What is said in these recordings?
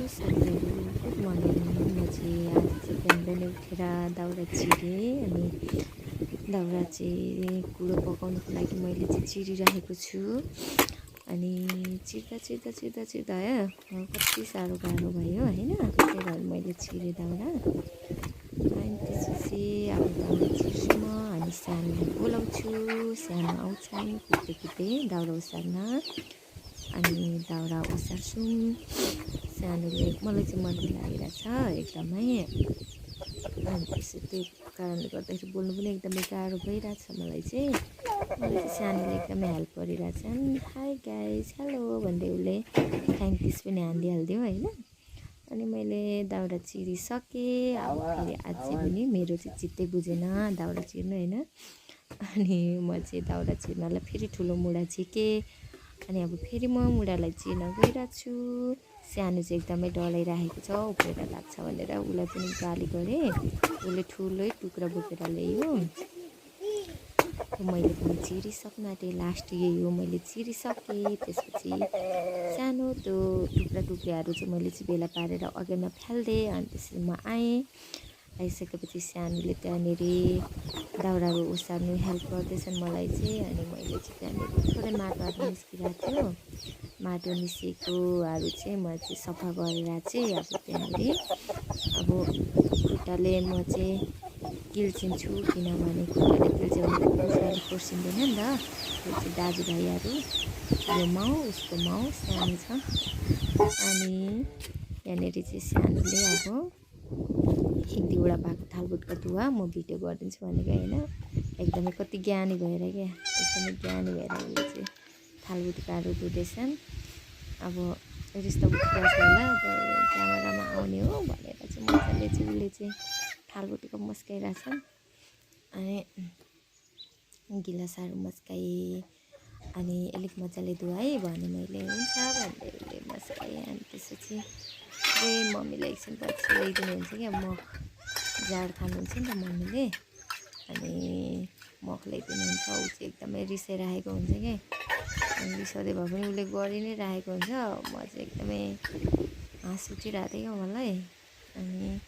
साथीहरू, good morning. म चाहिँ आज चाहिँ बिहान बिहानै उठेर दाउरा चिरेँ अनि दाउरा चाहिँ कुरो पकाउनुको लागि मैले चाहिँ चिरिरहेको छु। अनि चिर्दा कति साह्रो गाह्रो भयो होइन, त्यही भएर मैले चिरेँ दाउरा। अनि त्यसपछि अब दाउरा चिर्छु म अनि सानोलाई बोलाउँछु। सानो आउँछन् कुद्दै कुद्दै दाउरा ओसार्न। अनि दाउरा ओसार्छौँ। सानोले मलाई चाहिँ मर्की लागिरहेछ एकदमै। अनि त्यही कारणले गर्दाखेरि बोल्नु पनि एकदमै गाह्रो भइरहेछ मलाई चाहिँ सानोले एकदमै हेल्प गरिरहेछन्। हाई गाइस, हेलो भन्दै उसले थ्याङ्क युस पनि हानिदिइहालिदियो होइन। अनि मैले दाउरा चिरिसकेँ। अब फेरि अझै पनि मेरो चाहिँ चित्तै बुझेन दाउरा चिर्नु होइन। अनि म चाहिँ दाउरा चिर्नलाई फेरि ठुलो मुढा झिकेँ। अनि अब फेरि म मुढालाई चिर्न गइरहेको छु। सानो चाहिँ एकदमै डराइरहेको छ, उफ्रेर लाग्छ भनेर उसलाई पनि गाली गरेँ। उसले ठुलै टुक्रा बोकेर ल्यायो। मैले पनि चिरिसक्न आँटेँ। लास्ट यही हो, मैले चिरिसकेँ। त्यसपछि सानो त्यो टुक्राहरू चाहिँ मैले चाहिँ बेला पारेर अगाडिमा फ्यालिदिएँ। अनि त्यसपछि म आइसकेपछि सानोले त्यहाँनिर दाउराहरू ओसार्नु हेल्प गर्दैछन् मलाई चाहिँ। अनि मैले चाहिँ त्यहाँनिर थोरै माटोहरू निस्किरहेको थियो। माटो निस्केकोहरू चाहिँ म चाहिँ सफा गरेर चाहिँ अब त्यहाँनिर अब खुट्टाले म चाहिँ किल्चिन्छु, किनभने खुट्टाले किल्च्यो भने त कुखुराले खोर्सिँदैन नि त। त्यो चाहिँ दाजुभाइहरू, यो माउ उसको माउ सानो छ। अनि यहाँनिर चाहिँ सानोले अब एक दुईवटा भएको थालबुटका धुवा म भिडियो गरिदिन्छु भनेको होइन। एकदमै कति ज्ञानी भएर क्या, एकदमै ज्ञानी भएर उसले चाहिँ थालबुटकाहरू धुँदैछन्। अब रिस्ता उठिरहेको छ होला, क्यामेरामा आउने हो भनेर चाहिँ मजाले चाहिँ उसले चाहिँ थालबुटका मस्काइरहेछन्। अनि गिलासहरू मस्काएँ। अनि अलिक मजाले धुवाएँ भने मैले हुन्छ भन्दै उसले मस्काएँ। अनि त्यसपछि मम्मीलाई एकछिन पछि ल्याइदिनुहुन्छ क्या, मग जाड खानुहुन्छ नि त मम्मीले। अनि मग ल्याइदिनुहुन्छ। ऊ चाहिँ एकदमै रिसाइरहेको हुन्छ क्या। अनि रिसाउँदै भए पनि उसले गरि नै राखेको हुन्छ। म चाहिँ एकदमै हाँस उठिरहेको थियो क्या मलाई। अनि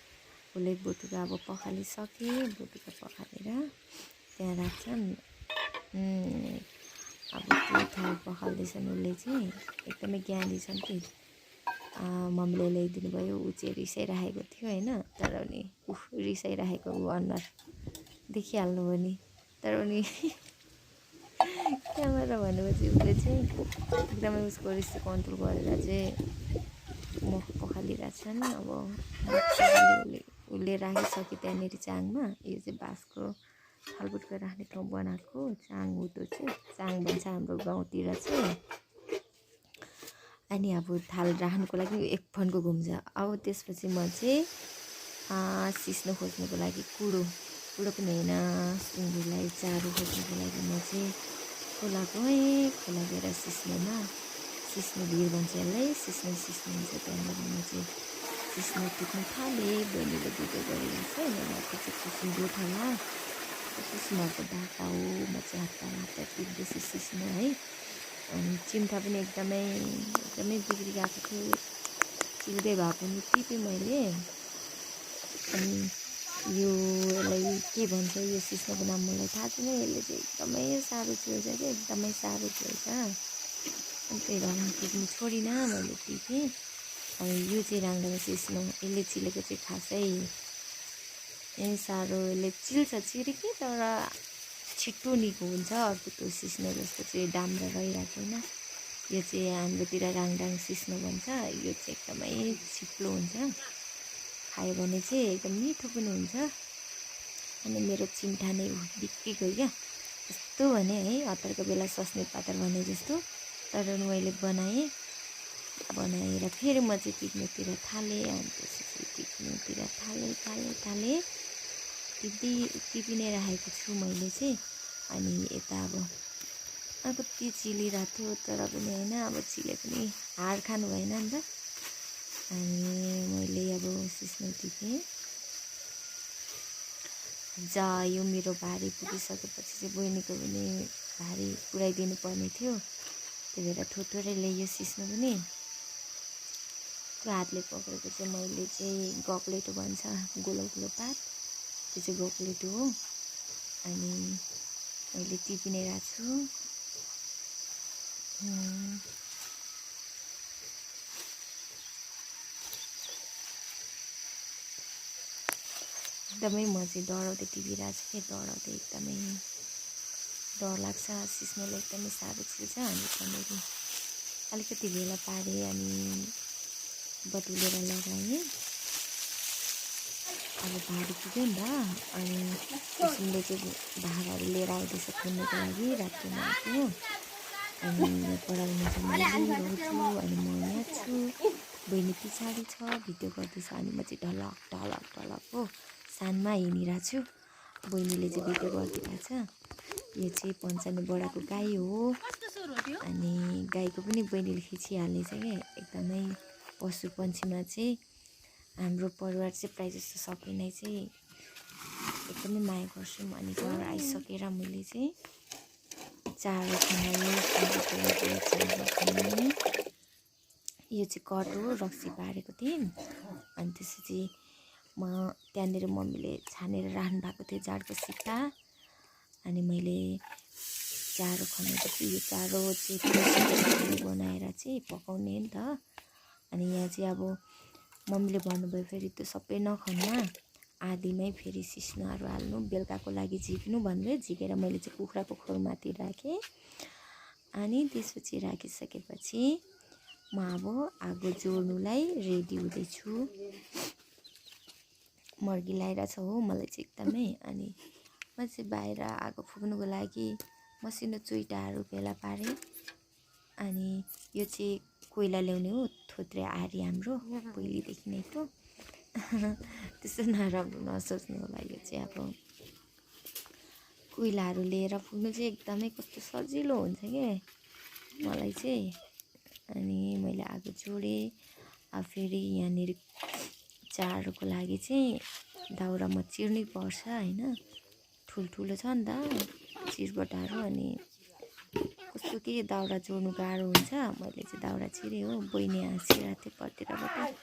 उसले बोटुका अब पखालिसकेँ। बोटुका पखालेर त्यहाँ राख्छन्। अब त्यो थाल पखाल्दैछन् उसले चाहिँ, एकदमै ज्ञानी छन् कि। मम्मीले ल्याइदिनु भयो। ऊ चाहिँ रिसाइरहेको थियो होइन। तर पनि रिसाइरहेको ऊ अनुहार देखिहाल्नु भयो नि। तर पनि क्यामेरा भनेपछि उसले चाहिँ एकदमै उसको रिस कन्ट्रोल गरेर चाहिँ मुख पखालिरहेछन्। अब उसले राखिसक्यो त्यहाँनिर चाङमा। यो चाहिँ बाँसको थालबुटको राख्ने ठाउँ बनाएको चाङ हो त्यो चाहिँ। चाङ भन्छ हाम्रो गाउँतिर चाहिँ। अनि अब थाल राख्नुको लागि एक फन्को घुम्छ। अब त्यसपछि म चाहिँ सिस्नो खोज्नुको लागि कुडो पनि होइन, सुँगुरलाई चारो खोज्नुको लागि म चाहिँ खोला गएँ। खोला गएर सिस्नो भिर भन्छ यसलाई, सिस्नो हुन्छ। त्यहाँनिर म चाहिँ सिस्नो टिप्नु थालेँ। बहिनीले भिडियो गरिरहेको छ। यहाँको चाहिँ कुसुम गोठाला कुसुमहरूको बाटा हो। म चाहिँ हप्ता टिप्दैछु सिस्नो है। अनि चिम्टा पनि एकदमै बिग्री गएको थियो। चिल्दै भए पनि टिपेँ मैले। अनि यसलाई के भन्छ, यो सिस्नोको नाम मलाई थाहा छैन। यसले चाहिँ एकदमै साह्रो चिल्छ क्या, एकदमै साह्रो चिल्छ। अनि त्यही भएर म टिप्नु छोडिनँ, मैले टिपेँ। अनि यो चाहिँ राङ्गामा सिस्नो, यसले चिलेको चाहिँ खासै साह्रो। यसले चिरेकै तर छिट्टो निको हुन्छ। अर्को त्यो सिस्नो जस्तो चाहिँ डाम्रो रहिरहेको होइन। यो चाहिँ हाम्रोतिर राङडाङ सिस्नो भन्छ। यो चाहिँ एकदमै छिप्लो हुन्छ, खायो भने चाहिँ एकदम मिठो पनि हुन्छ। अनि मेरो चिम्ठा नै बिक्री गयो क्या। यस्तो भने है, हतारको बेला सस्ने पातर भने जस्तो। तर मैले बनाएर फेरि म चाहिँ टिप्नुतिर थालेँ। अनि त्यसपछि टिप्नुतिर थालेँ। टिपी नै राखेको छु मैले चाहिँ। अनि यता अब कति चिलिरहेको थियो तर पनि होइन, अब चिले पनि हार खानु भएन नि त। अनि मैले अब सिस्नो टिपेँ। यो मेरो भारी पुगिसकेपछि चाहिँ बहिनीको पनि भारी पुऱ्याइदिनु पर्ने थियो। त्यही भएर थोरै ल्यायो सिस्नो पनि। त्यो हातले पक्रेको चाहिँ मैले चाहिँ गक्लेटो भन्छ, गोलो गोलो पात, त्यो चाहिँ गक्लेटो हो। अनि मैले टिपी नै रहेको छु। एकदमै म चाहिँ डराउँदै टिपिरहेको छु कि डराउँदै एकदमै डर लाग्छ। सिस्नोले एकदमै साह्रो छिल्छ। अनि त्यहाँनिर अलिकति भेला पारेँ अनि बटुलेर लगाएँ। अब भारी पुग्यो नि त। अनि सिस्नोले चाहिँ भाँडाहरू लिएर आउँदैछ खुन्नुको लागि, रातिमा आएको। अनि यो पढाउनु चाहिँ मैले लिइरहेछु। अनि म यहाँ छु, बहिनी पछाडि छ, भिडियो गर्दैछ। अनि म चाहिँ ढलक ढलक ढलक हो सानमा हिँडिरहेको छु। बहिनीले चाहिँ भिडियो गरिदिरहेको छ। यो चाहिँ पञ्चाने बडाको गाई हो। अनि गाईको पनि बहिनीले खिचिहाल्ने छ क्या। एकदमै पशु पक्षीमा चाहिँ हाम्रो परिवार चाहिँ प्रायः जस्तो सबैलाई चाहिँ एकदमै माया गर्छौँ। अनि घर आइसकेर मैले चाहिँ चारो खनायो, यो चाहिँ कट हो, रक्सी पारेको थिएँ। अनि त्यसपछि म त्यहाँनिर मम्मीले छानेर राख्नु भएको थियो जाँडको सिक्का। अनि मैले चारो खनाएपछि यो चारो चाहिँ बनाएर चाहिँ पकाउने नि त। अनि यहाँ चाहिँ अब मम्मीले भन्नुभयो फेरि त्यो सबै नखन्ना, आधीमै फेरि सिस्नोहरू हाल्नु, बेलुकाको लागि झिक्नु भन्दै झिकेर मैले चाहिँ कुखुराको खोरमाथि राखेँ। अनि त्यसपछि राखिसकेपछि म अब आगो जोड्नुलाई रेडी हुँदैछु। मर्गी लगाइरहेछ हो मलाई चाहिँ एकदमै। अनि म चाहिँ बाहिर आगो फुक्नुको लागि मसिनो चुइटाहरू भेला पारेँ। अनि यो चाहिँ कोइला ल्याउने हो, थोत्रे आरी हाम्रो पहिलेदेखि नै हो। त्यस्तो नराम्रो नसोच्नु होला। यो चाहिँ अब कोइलाहरू लिएर फुक्नु चाहिँ एकदमै कस्तो सजिलो हुन्छ कि मलाई चाहिँ। अनि मैले आगो जोडेँ। अब फेरि यहाँनिर चारोको लागि चाहिँ दाउरा म चिर्नै पर्छ होइन, ठुल्ठुलो छ नि त चिरबटाहरू। अनि कस्तो के दाउरा जोड्नु गाह्रो हुन्छ। मैले चाहिँ दाउरा चिरेँ हो। बहिनी हाँसिरहेको थियो पर्तिरबाट,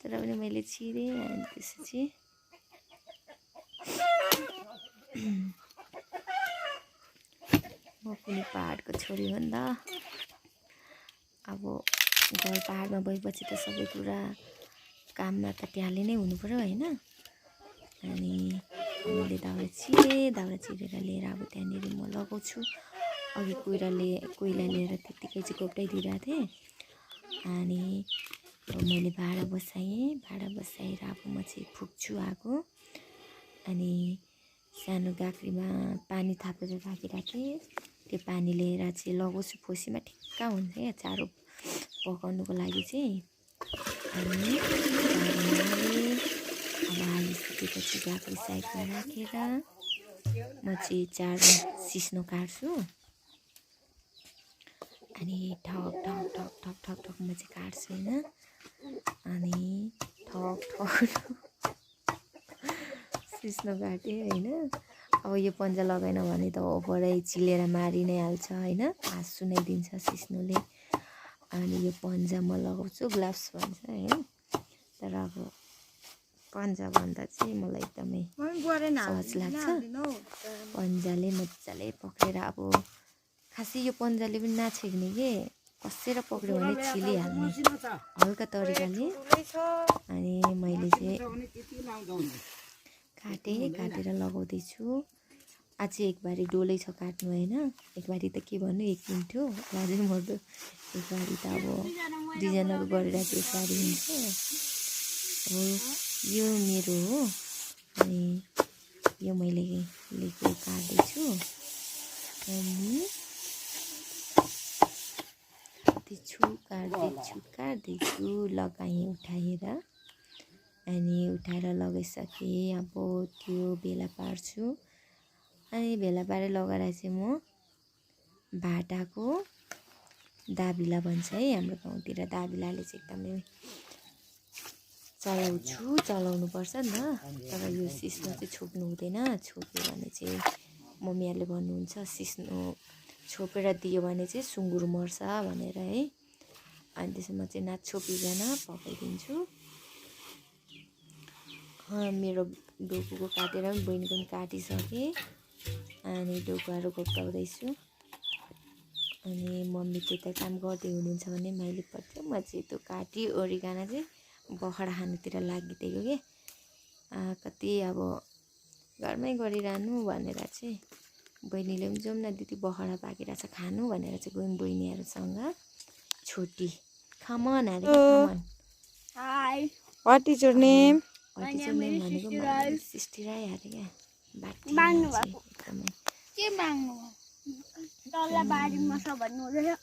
तर पनि मैले चिरेँ। अनि त्यसपछि म पनि पहाडको छोरी हो नि त। अब घर पहाडमा भएपछि त सबै कुरा काममा त ट्याले नै हुनु पऱ्यो होइन। अनि मैले दाउरा चिरेर लिएर अब त्यहाँनिर म लगाउँछु। अघि कोइला लिएर त्यत्तिकै चाहिँ कोप्टाइदिइरहेको थिएँ। अनि अब मैले भाँडा बसाएर अब म चाहिँ फुक्छु आगो। अनि सानो गाग्रीमा पानी थापेर राखिरहेको थिएँ। त्यो पानी लिएर चाहिँ लगाउँछु, फोसीमा ठिक्क हुन्छ क्या चारो पकाउनुको लागि चाहिँ। अनि अब हालिसकेपछि गाग्री साइडमा राखेर म चाहिँ चारो सिस्नो काट्छु। अनि ठक ठक ठक ठक ठक ठक म चाहिँ काट्छु होइन। अनि ठक ठक सिस्नो काटेँ होइन। अब यो पन्जा लगाएन भने त ओपरै चिलेर मारि नै हाल्छ होइन, हाँस सुनाइदिन्छ सिस्नोले। अनि यो पन्जा म लगाउँछु, ग्लाभ्स भन्छ होइन। तर अब पन्जा भन्दा चाहिँ मलाई एकदमै सहज लाग्छ। पन्जाले मजाले पक्रेर अब खासै यो पन्जाले पनि नाछेक्ने के, कसेर पक्रियो भने छिलिहाल्ने हल्का तरिकाले। अनि मैले चाहिँ काटेर लगाउँदैछु। आज एक बारी डोलै छ काट्नु होइन। एक बारी त के भन्नु, एक मिनट हो लाजै मर्दो। एक बारी त अब दुईजनाको गरेर चाहिँ एक बारी हुन्छ। अब यो मेरो हो। अनि यो मैले लिएको काट्दैछु। अनि काट्दैछु लगाएँ उठाएर। अनि उठाएर लगाइसकेँ। अब त्यो भेला पार्छु। अनि भेला पारेर लगाएर चाहिँ म भाटाको दाबिला भन्छ है हाम्रो गाउँतिर, दाबिलाले चाहिँ एकदमै चलाउनु पर्छ नि त। तर यो सिस्नो चाहिँ छोप्नु हुँदैन, छोप्यो भने चाहिँ मम्मीहरूले भन्नुहुन्छ सिस्नो छोपेर दियो भने चाहिँ सुँगुर मर्छ भनेर है। अनि त्यसमा चाहिँ नाछोपिकन पकाइदिन्छु। मेरो डोकुको काटेर पनि बहिनीको पनि काटिसकेँ। अनि डोकुहरू घोप्टाउँदैछु। अनि मम्मी त्यता काम गर्दै हुनुहुन्छ भने मैले पर्थ्यो, म चाहिँ त्यो काटी ओरिकन चाहिँ बखडा खानुतिर लागिदिएको के। कति अब घरमै गरिरहनु भनेर चाहिँ बहिनीले पनि जाउँ न दिदी बखडा पाकिरहेछ खानु भनेर चाहिँ गयौँ बहिनीहरूसँग। छोटी खमन अरे khaman. High, what is your name? What is your name भनेको मैले सिस्टी राई अरे क्या। बाटी एकदमै के माग्नु तल्ला बारीमा छ भन्नु हुँदैछ।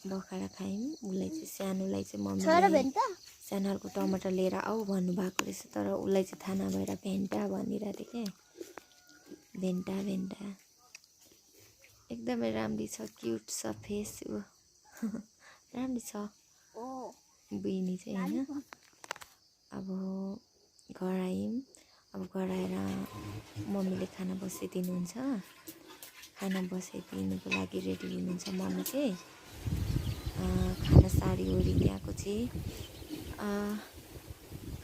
बखडा खायौँ। उसलाई चाहिँ सानोलाई चाहिँ मम्मीले सानोहरूको टमाटर लिएर आऊ भन्नुभएको रहेछ, तर उसलाई चाहिँ थाहा नभएर भेन्टा भनिरहेको थियो क्या। भेन्टा भेन्टा एकदमै राम्री छ, क्युट छ फेस ऊ राम्री छ बहिनी चाहिँ होइन। अब घर आयौँ। अब घर आएर मम्मीले खाना बसाइदिनुहुन्छ। खाना बसाइदिनुको लागि रेडी हुनुहुन्छ मम्मी चाहिँ। खाना सारी ओरि आएको चाहिँ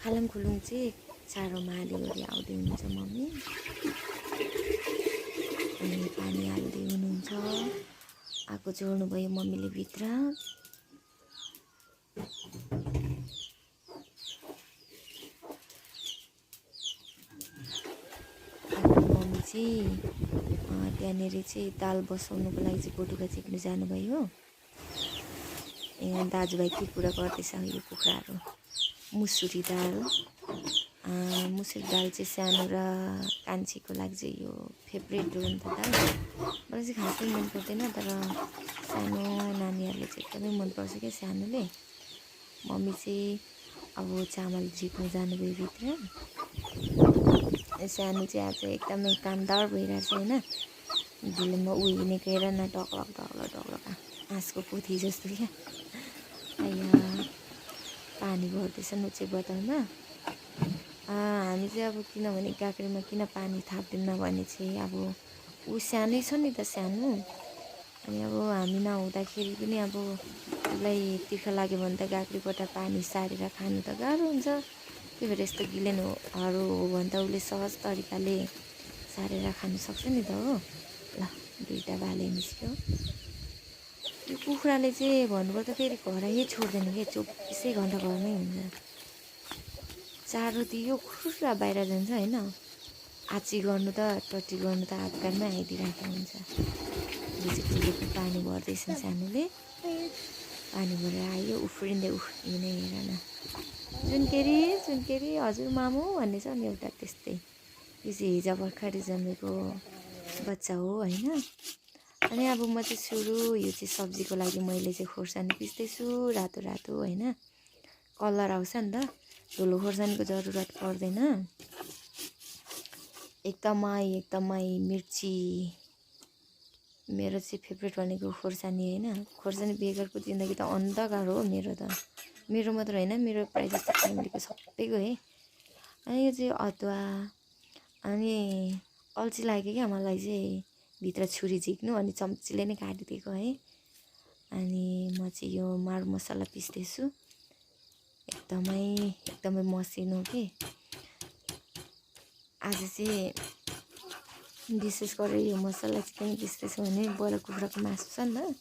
खालङ खुलुङ चाहिँ चारोमा हालिओरि आउँदै हुनुहुन्छ मम्मी। अनि पानी हाल्दै हुनुहुन्छ। आगो जोड्नुभयो मम्मीले भित्र। मम्मी चाहिँ त्यहाँनिर चाहिँ दाल बसाउनुको लागि चाहिँ बोटुका चिक्नु जानुभयो। यहाँ दाजुभाइ के कुरा गर्दैछ यो कुखुराहरू। मुसुरी दाल चाहिँ सानो र कान्छीको लागि चाहिँ यो फेभरेट हो नि त दाल। मलाई चाहिँ खासै मन पर्दैन, तर सानो नानीहरूले चाहिँ एकदमै मनपर्छ क्या सानोले। मम्मी चाहिँ अब चामल झिक्नु जानुभयो भित्र। सानो चाहिँ आज एकदमै कामदार भइरहेछ होइन। दिलमा उहिनेको हेर न टक्लक टक्लक टक्लक हाँसको पोथी जस्तो क्या। पानी भर्दैछ नुचे बोतलमा। हामी चाहिँ अब किनभने गाग्रीमा किन पानी थाप्दैनौँ भने चाहिँ अब ऊ सानै छ नि त सानो। अनि अब हामी नहुँदाखेरि पनि अब उसलाई तिर्खा लाग्यो भने त गाग्रीबाट पानी सारेर खानु त गाह्रो हुन्छ। त्यही भएर यस्तो गिलेनहरू हो भने त उसले सहज तरिकाले सारेर खानु सक्छ नि त हो। ल दुईवटा भाले निस्क्यो। यो कुखुराले चाहिँ भन्नुपर्दा फेरि घरै छोड्दैन क्या, 24 घन्टा घरमै हुन्छ। चारो दियो खुर्रा बाहिर जान्छ होइन। आची गर्नु त टट्टी गर्नु त हातघाटमै आइदिरहेको हुन्छ। यो चाहिँ कुहिएको पानी भर्दैछ सानोले। पानी भरेर आयो उफ्रिँदै उफ्रिने हेर न। जुनकेरी हजुर मामु भन्ने छ नि एउटा त्यस्तै। यो चाहिँ हिजो भर्खरै जन्मेको बच्चा हो होइन। अनि अब म चाहिँ सुरु यो चाहिँ सब्जीको लागि मैले चाहिँ खोर्सानी पिस्दैछु रातो रातो होइन। कलर आउँछ नि त, धुलो खोर्सानीको जरुरत पर्दैन। एकदमै मिर्ची मेरो चाहिँ फेभरेट भनेको खोर्सानी होइन। खोर्सानी बेगरको जिन्दगी त अन्धकार हो मेरो त। मेरो मात्र होइन, मेरो प्रायः जस्तो फ्यामिलीको सबैको है। अनि यो चाहिँ अदुवा अनि अल्छी लाग्यो क्या मलाई चाहिँ भित्र छुरी झिक्नु, अनि चम्चीले नै काटिदिएको है। अनि म चाहिँ यो मार मसला पिस्दैछु। एकदमै मसिनो के। आज चाहिँ विशेष गरेर यो मसला चाहिँ किन पिस्दैछु भने ब्रोइलर कुखुराको मासु छ नि त।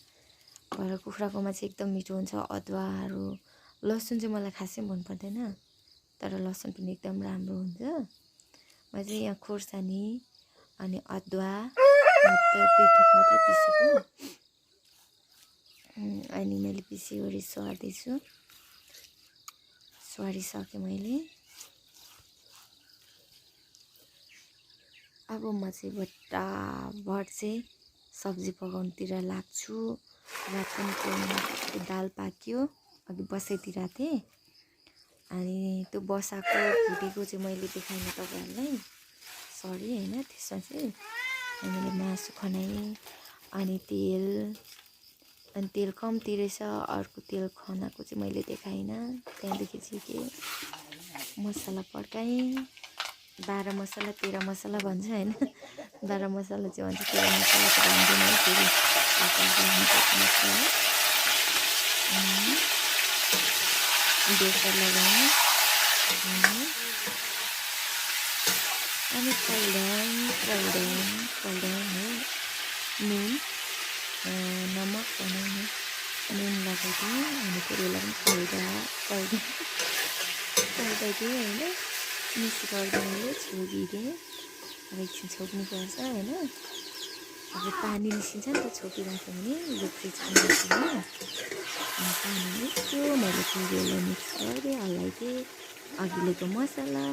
ब्रोइलर कुखुराकोमा चाहिँ एकदम मिठो हुन्छ। अदुवाहरू लसुन चाहिँ मलाई खासै मन पर्दैन, तर लसुन पनि एकदम राम्रो हुन्छ। म चाहिँ यहाँ खोर्सानी अनि अदुवा मात्र 2 थोक मात्र पिसेको। अनि मैले पिसिवरी स्वार्दैछु। स्वारिसकेँ मैले। अब म चाहिँ भट्टाभट चाहिँ सब्जी पकाउनुतिर लाग्छु। रात पनि दाल पाक्यो, अघि बसाइदिरहेको थिएँ। अनि त्यो बसाएको भुटेको चाहिँ मैले देखाइनँ तपाईँहरूलाई, सरी होइन। त्यसमा चाहिँ मैले मासु खनाएँ। अनि तेल कम्ती रहेछ, अर्को तेल खनाएको चाहिँ मैले देखाइनँ। त्यहाँदेखि चाहिँ के मसला पड्काएँ। 12 मसला 13 मसला भन्छ होइन। 12 मसला चाहिँ भन्छ, 13 मसला त भन्दैन है फेरि। बेसार लगाउने अनि कलदान हो नुन नमक बनाउने नुन लगाइदिएँ अनि त्यसलाई पनि कल्दाइदिएँ होइन मिक्स गर्दै मैले छोपिदिएँ अब एकछिन छोप्नुपर्छ होइन अब पानी निस्किन्छ नि त छोपिराख्यो भने लुक्री छान्छु अनि पानी निस्क्यो मैले फेरि मिक्स गरेँ हल्लाइदिएँ अघिल्लोको मसला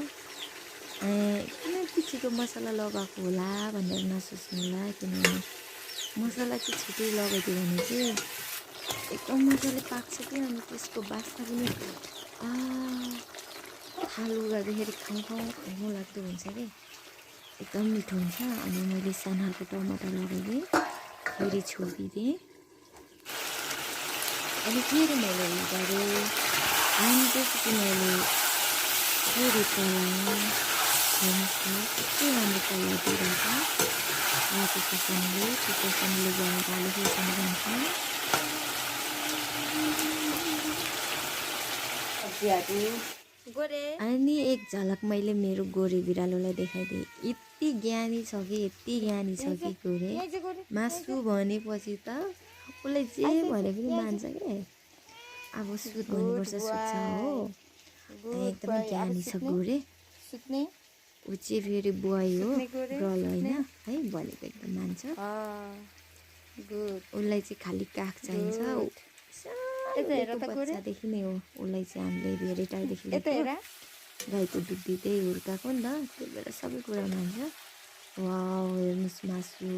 किन पिछेको मसला लगाएको होला भनेर नसोच्नु होला किनभने मसला चाहिँ छिटो लगाइदियो भने चाहिँ एकदम मजाले पाक्छ कि अनि त्यसको बास्ना पनि थालु गर्दाखेरि खाउँ लाग्दो हुन्छ कि एकदम मिठो हुन्छ अनि मैले सानो खालको टमाटर लगाइदिएँ फेरि छोपिदिएँ अनि फेरि मैले उयो गरेँ अनि त्यसपछि मैले फेरि पलाएँ कस्तो राम्रो कलर दिइरहेछ रातो खोर्सानीले त्यो खोर्सानीले बनाएर आलु खोर्सानी जान्छ अनि एक झलक मैले मेरो गोरे बिरालोलाई देखाइदिएँ यति ज्ञानी छ कि गोरे मासु भनेपछि त उसलाई जे भने पनि मान्छ क्या अब सुत भन्नुपर्छ सुत्छ हो एकदमै ज्ञानी छ गोरे ऊ चाहिँ फेरि बुवाई हो गर्ल होइन है भनेको एकदम मान्छ उसलाई चाहिँ खालि काख चाहिन्छ बच्चादेखि नै हो उसलाई चाहिँ हामीले धेरै टाढोदेखि गाईको दुध दिँदै हुर्काएको नि त त्यही भएर सबै कुरा मान्छ वाउ हेर्नुहोस् मासु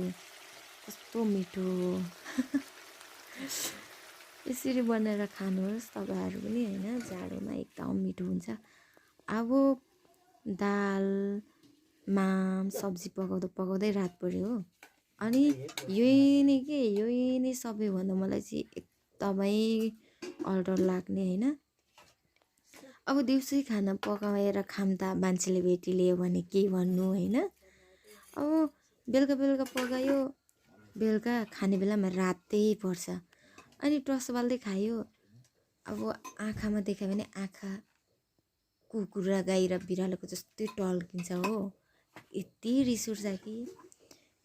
कस्तो मिठो यसरी बनाएर खानुहोस् तपाईँहरू पनि होइन जाडोमा एकदम मिठो हुन्छ अब दाल माम सब्जी पकाउँदै रात पऱ्यो हो अनि यही नै सबैभन्दा मलाई चाहिँ एकदमै अल्टर लाग्ने होइन अब दिउँसै खाना पकाएर खाम त मान्छेले भेटिलियो भने के भन्नु होइन अब बेलुका पकायो बेलुका खाने बेलामा रातै पर्छ अनि टस बाल्दै खायो अब आँखामा देखायो भने आँखा कुकुर गाई र बिरालोको जस्तै टल्किन्छ हो यति रिस उठ्छ कि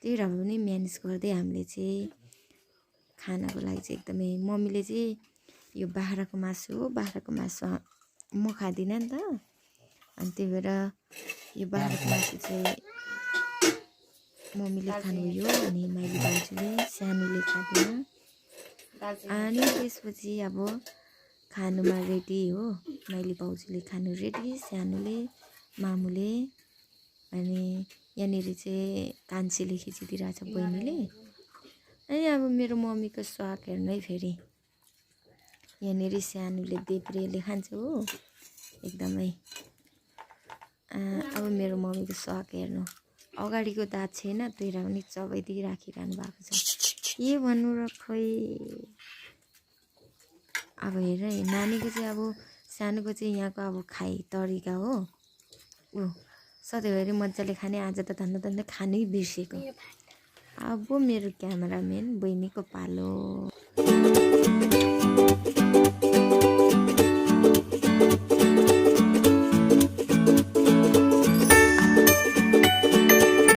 त्यही भएर पनि म्यानेज गर्दै हामीले चाहिँ खानाको लागि चाहिँ एकदमै मम्मीले चाहिँ यो बाख्राको मासु हो बाख्राको मासु म खाँदिनँ नि त अनि त्यही भएर यो बाख्राको मासु चाहिँ मम्मीले खानुभयो अनि मैले भान्जुले सानोले खाँदैन अनि त्यसपछि अब खानुमा रेडी हो मैले भाउजूले खानु रेडी सानोले मामुले अनि यहाँनिर चाहिँ कान्छीले खिचिदिरहेछ बहिनीले अनि अब मेरो मम्मीको स्वाद हेर्नै फेरि यहाँनिर सानोले देब्रेले खान्छ हो एकदमै अब मेरो मम्मीको स्वाद हेर्नु अगाडिको दाँत छैन त्यही भएर पनि चबाइदिई राखिरहनु भएको छ के भन्नु र खोइ अब हेर नानीको चाहिँ अब सानोको चाहिँ यहाँको अब खाइ तरिका हो ऊ सधैँभरि मजाले खाने आज त धन्न खानै बिर्सेको अब मेरो क्यामेराम्यान बहिनीको पालो